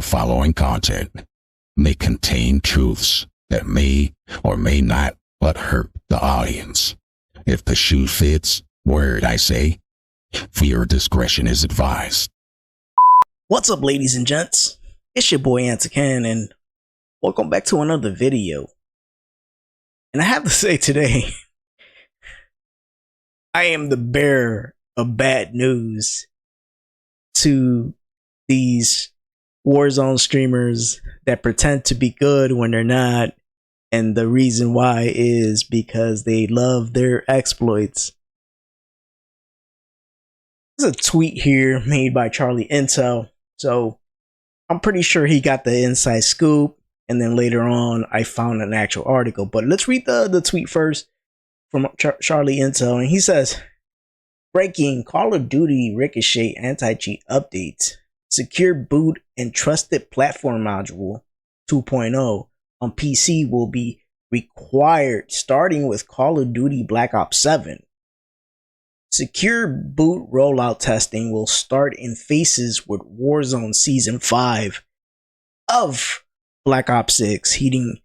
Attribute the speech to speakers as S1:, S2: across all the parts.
S1: The following content may contain truths that may or may not but hurt the audience. If the shoe fits, word I say, viewer discretion is advised.
S2: What's up, ladies and gents? It's your boy Antican, and welcome back to another video. And I have to say today, I am the bearer of bad news to these Warzone streamers that pretend to be good when they're not. And the reason why is because they love their exploits. There's a tweet here made by Charlie Intel. So I'm pretty sure he got the inside scoop. And then later on, I found an actual article. But let's read the tweet first from Charlie Intel. And he says, breaking Call of Duty Ricochet anti-cheat updates. Secure boot and trusted platform module 2.0 on PC will be required starting with Call of Duty Black Ops 7. Secure boot rollout testing will start in phases with Warzone Season 5 of Black Ops 6. He didn't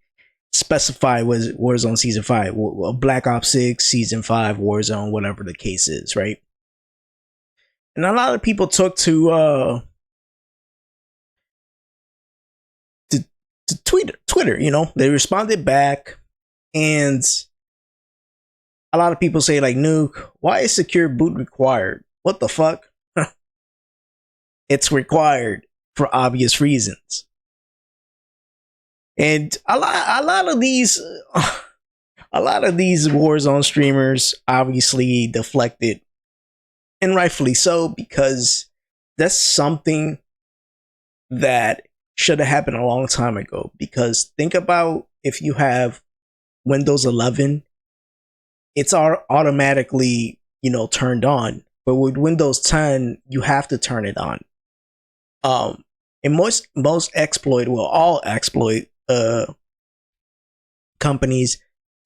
S2: specify was Warzone Season 5, Black Ops 6, Season 5, Warzone, whatever the case is, right? And a lot of people took to Twitter, you know, they responded back, and a lot of people say, like, Nuke, why is secure boot required? What the fuck? It's required for obvious reasons. And a lot of these Warzone streamers obviously deflected, and rightfully so, because that's something that should have happened a long time ago. Because think about if you have Windows 11, it's automatically, you know, turned on. But with Windows 10, you have to turn it on. And most exploit, well, all exploit companies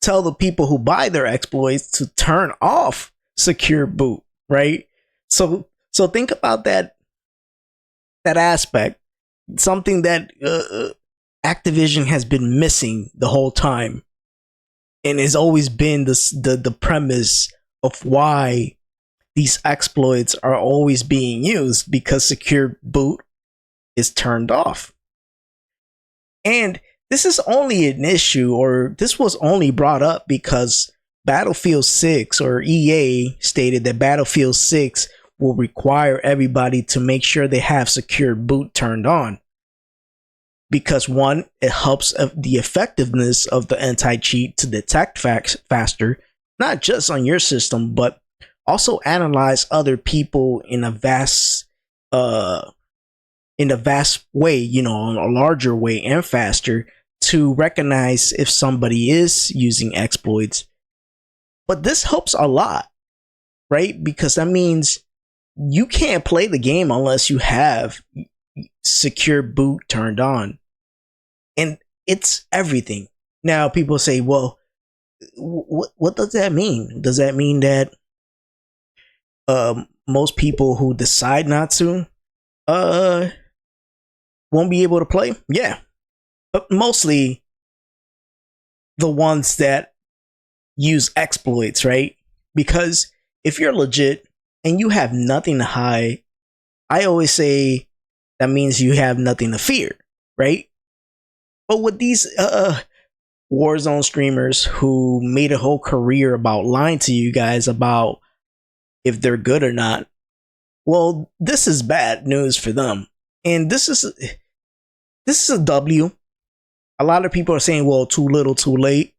S2: tell the people who buy their exploits to turn off secure boot, right? So think about that aspect. Something that Activision has been missing the whole time, and has always been the premise of why these exploits are always being used, because secure boot is turned off. And this is only an issue, or this was only brought up because Battlefield 6, or EA stated that Battlefield 6 will require everybody to make sure they have secure boot turned on. Because one, it helps the effectiveness of the anti-cheat to detect faster, not just on your system, but also analyze other people in a vast way, you know, in a larger way and faster, to recognize if somebody is using exploits. But this helps a lot, right? Because that means you can't play the game unless you have secure boot turned on. And it's everything. Now people say, well, what does that mean? Does that mean that most people who decide not to won't be able to play? Yeah. But mostly the ones that use exploits, right? Because if you're legit and you have nothing to hide, I always say that means you have nothing to fear, right? But with these Warzone streamers who made a whole career about lying to you guys about if they're good or not, well, this is bad news for them. And this is a W. A lot of people are saying, well, too little, too late.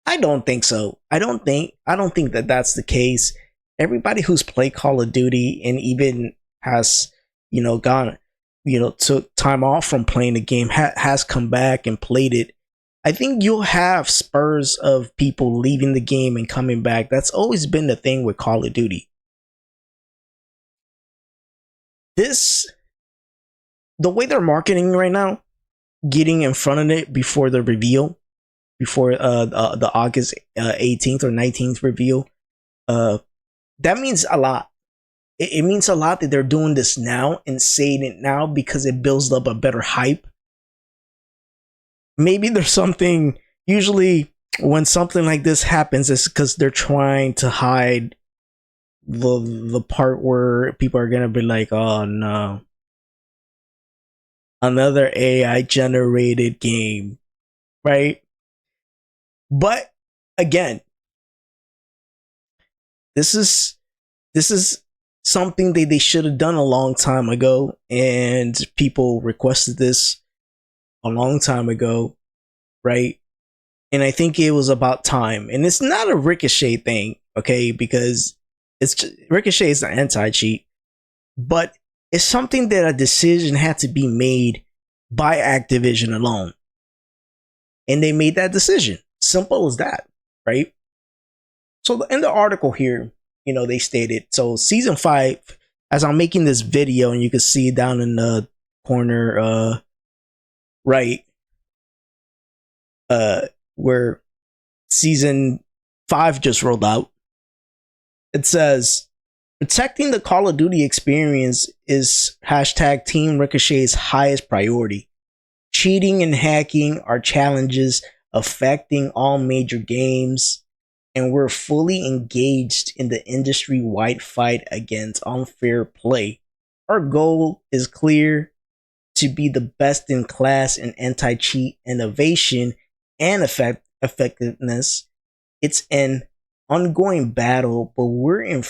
S2: I don't think so. I don't think that that's the case. Everybody who's played Call of Duty and even has, you know, gone, you know, took time off from playing the game, has come back and played it. I think you'll have spurs of people leaving the game and coming back. That's always been the thing with Call of Duty. The way they're marketing right now, getting in front of it before the reveal, before the August 18th or 19th reveal, that means a lot. it means a lot that they're doing this now and saying it now because it builds up a better hype. Maybe there's something, usually when something like this happens, it's because they're trying to hide the part where people are gonna be like, oh no, another AI generated game, right? But again, this is something that they should have done a long time ago, and people requested this a long time ago, right? And I think it was about time. And it's not a Ricochet thing, okay? Because Ricochet is an anti-cheat, but it's something that a decision had to be made by Activision alone, and they made that decision. Simple as that, right? So in the article here, they stated, so season 5, as I'm making this video, and you can see down in the corner right, where season 5 just rolled out, it says protecting the Call of Duty experience is hashtag Team Ricochet's highest priority. Cheating and hacking are challenges affecting all major games, and we're fully engaged in the industry-wide fight against unfair play. Our goal is clear: to be the best in class in anti-cheat innovation and effectiveness. It's an ongoing battle, but we're in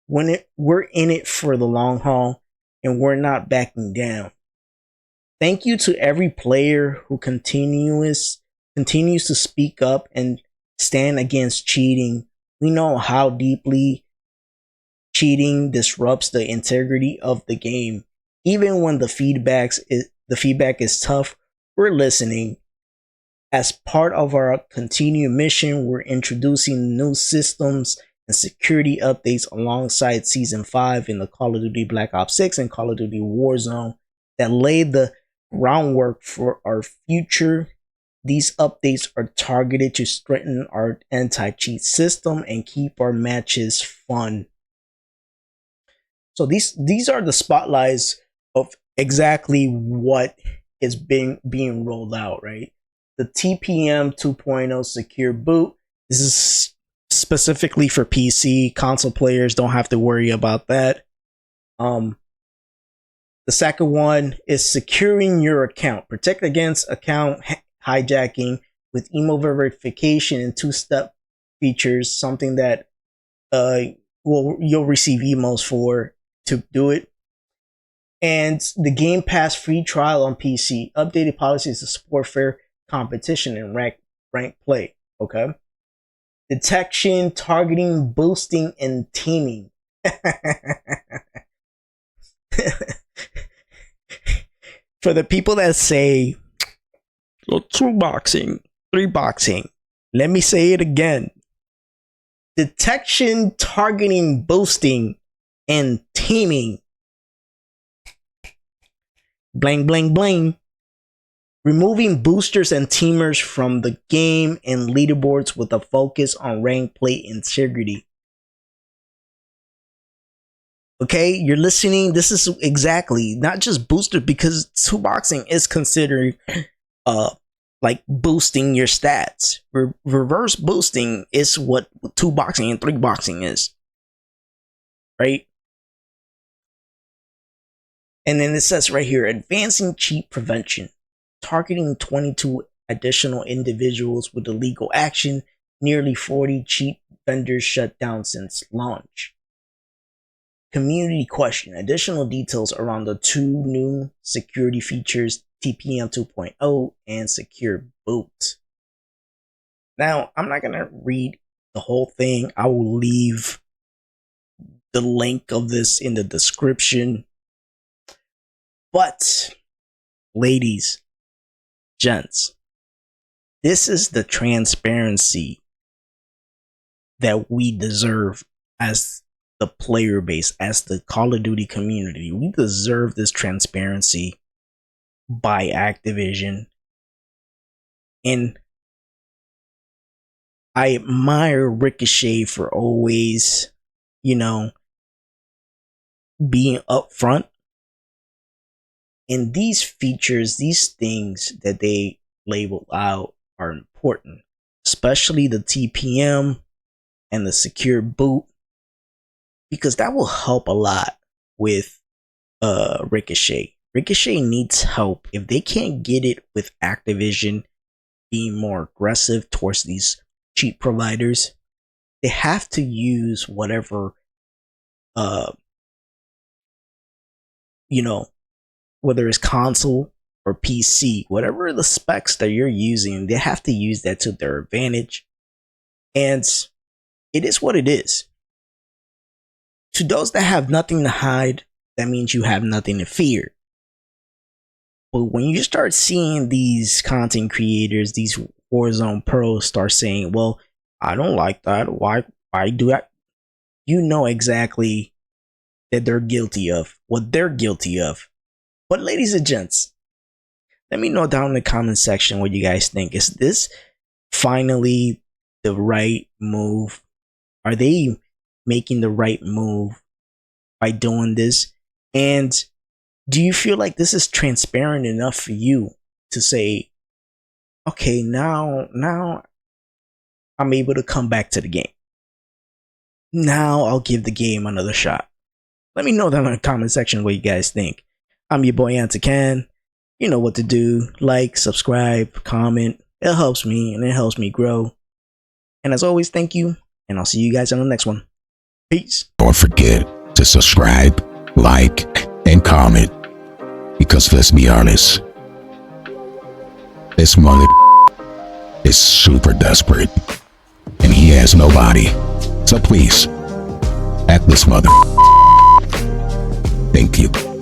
S2: it for the long haul, and we're not backing down. Thank you to every player who continues to speak up and stand against cheating. We know how deeply cheating disrupts the integrity of the game. Even when the feedback is tough, we're listening. As part of our continued mission, we're introducing new systems and security updates alongside Season 5 in the Call of Duty Black Ops 6 and Call of Duty Warzone that laid the groundwork for our future. These updates are targeted to strengthen our anti-cheat system and keep our matches fun. So these are the spotlights of exactly what is being rolled out, right? The TPM 2.0 secure boot. This is specifically for PC. Console players don't have to worry about that. The second one is securing your account. Protect against account hijacking with email verification and two-step features, something that you'll receive emails for to do it. And the Game Pass free trial on PC. Updated policies to support fair competition and rank play. Okay. Detection, targeting, boosting, and teaming. For the people that say, well, 2-boxing, 3-boxing, let me say it again. Detection, targeting, boosting, and teaming. Bling, bling, bling. Removing boosters and teamers from the game and leaderboards with a focus on rank play integrity. Okay, you're listening. This is exactly not just booster, because 2-boxing is considered like boosting your stats. Reverse boosting is what 2-boxing and 3-boxing is, right? And then it says right here, advancing cheat prevention, targeting 22 additional individuals with illegal action, nearly 40 cheat vendors shut down since launch. Community question, additional details around the 2 new security features, TPM 2.0 and secure boot. Now, I'm not going to read the whole thing. I will leave the link of this in the description. But, ladies, gents, this is the transparency that we deserve as the player base, as the Call of Duty community. We deserve this transparency by Activision. And I admire Ricochet for always, being upfront. And these features, these things that they label out are important, especially the TPM and the secure boot, because that will help a lot with Ricochet. Ricochet needs help. If they can't get it with Activision being more aggressive towards these cheap providers, they have to use whatever you know, whether it's console or PC, whatever the specs that you're using, they have to use that to their advantage. And it is what it is. To those that have nothing to hide, that means you have nothing to fear. But when you start seeing these content creators, these Warzone pros start saying, well, I don't like that. Why do that? You know exactly that they're guilty of what they're guilty of. But ladies and gents, let me know down in the comment section what you guys think. Is this finally the right move? Are they making the right move by doing this? And do you feel like this is transparent enough for you to say, okay, now I'm able to come back to the game. Now I'll give the game another shot. Let me know down in the comment section what you guys think. I'm your boy Antican. You know what to do. Like, subscribe, comment. It helps me and it helps me grow. And as always, thank you. And I'll see you guys on the next one. Peace.
S1: Don't forget to subscribe, like, and comment. Because let's be honest, this mother is super desperate. And he has nobody. So please, act this mother. Thank you.